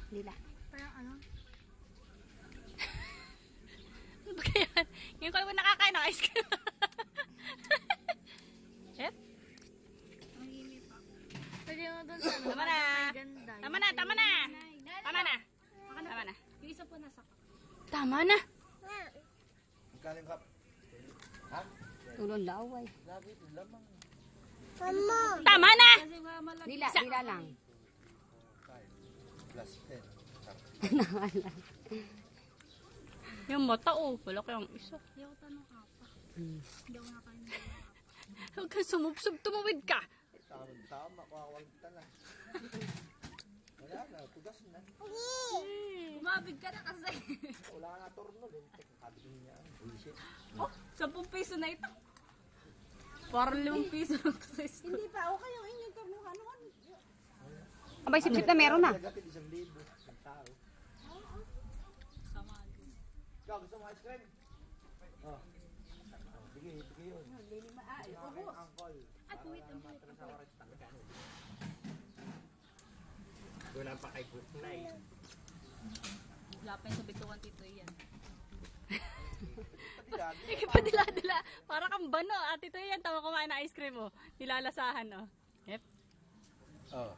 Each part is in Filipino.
Nila. Parang ano? Ano ba kaya? Ngayon ko naman nakakain ng ice cream. Eh? Ang init pa. Pwede mo doon sa ano? Tama na. May ganda. Tama na, tama na. Tama na. Tama na. Yung isa po nasa cup. Tama na. Magkano yung cup? Ha? Tulong laway. Labi, lamang. Tama na. Kasi malaki. Nila lang. 5 plus 10. Yung mata oh. Wala kayang isa. Hindi ako tanong apa. Hindi ako nakain ng apa. Huwag kang sumubsob. Tumawid ka. Tama, kakawalta na. Wala na, tugas na. Bumabig ka na kasi. Wala nga torno. Kabigin niya. Bullshit. Oh, 10 piso na ito. Parang 5 piso lang ito sa store. Hindi pa. Okay yung inyong torno. Ano? Abay, sip-sip na meron na. Nagatin 1,000. Isang tao. Sama din. Ikaw, gusto mo ice cream? Oh. Bigay yun. Uncle. At wait, ang wait. Wala pa kay Cook na eh. Wala pa yung sa bituan tito yan. Ipadila-dila. Para kang bano. At ito yan. Tama kumain ng ice cream oh. Nilalasahan oh. Yep. Oh.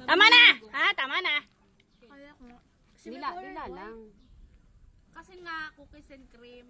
Tama na! Ha? Tama na. Kaya ko. Nila lang. Kasi nga, cookies and cream.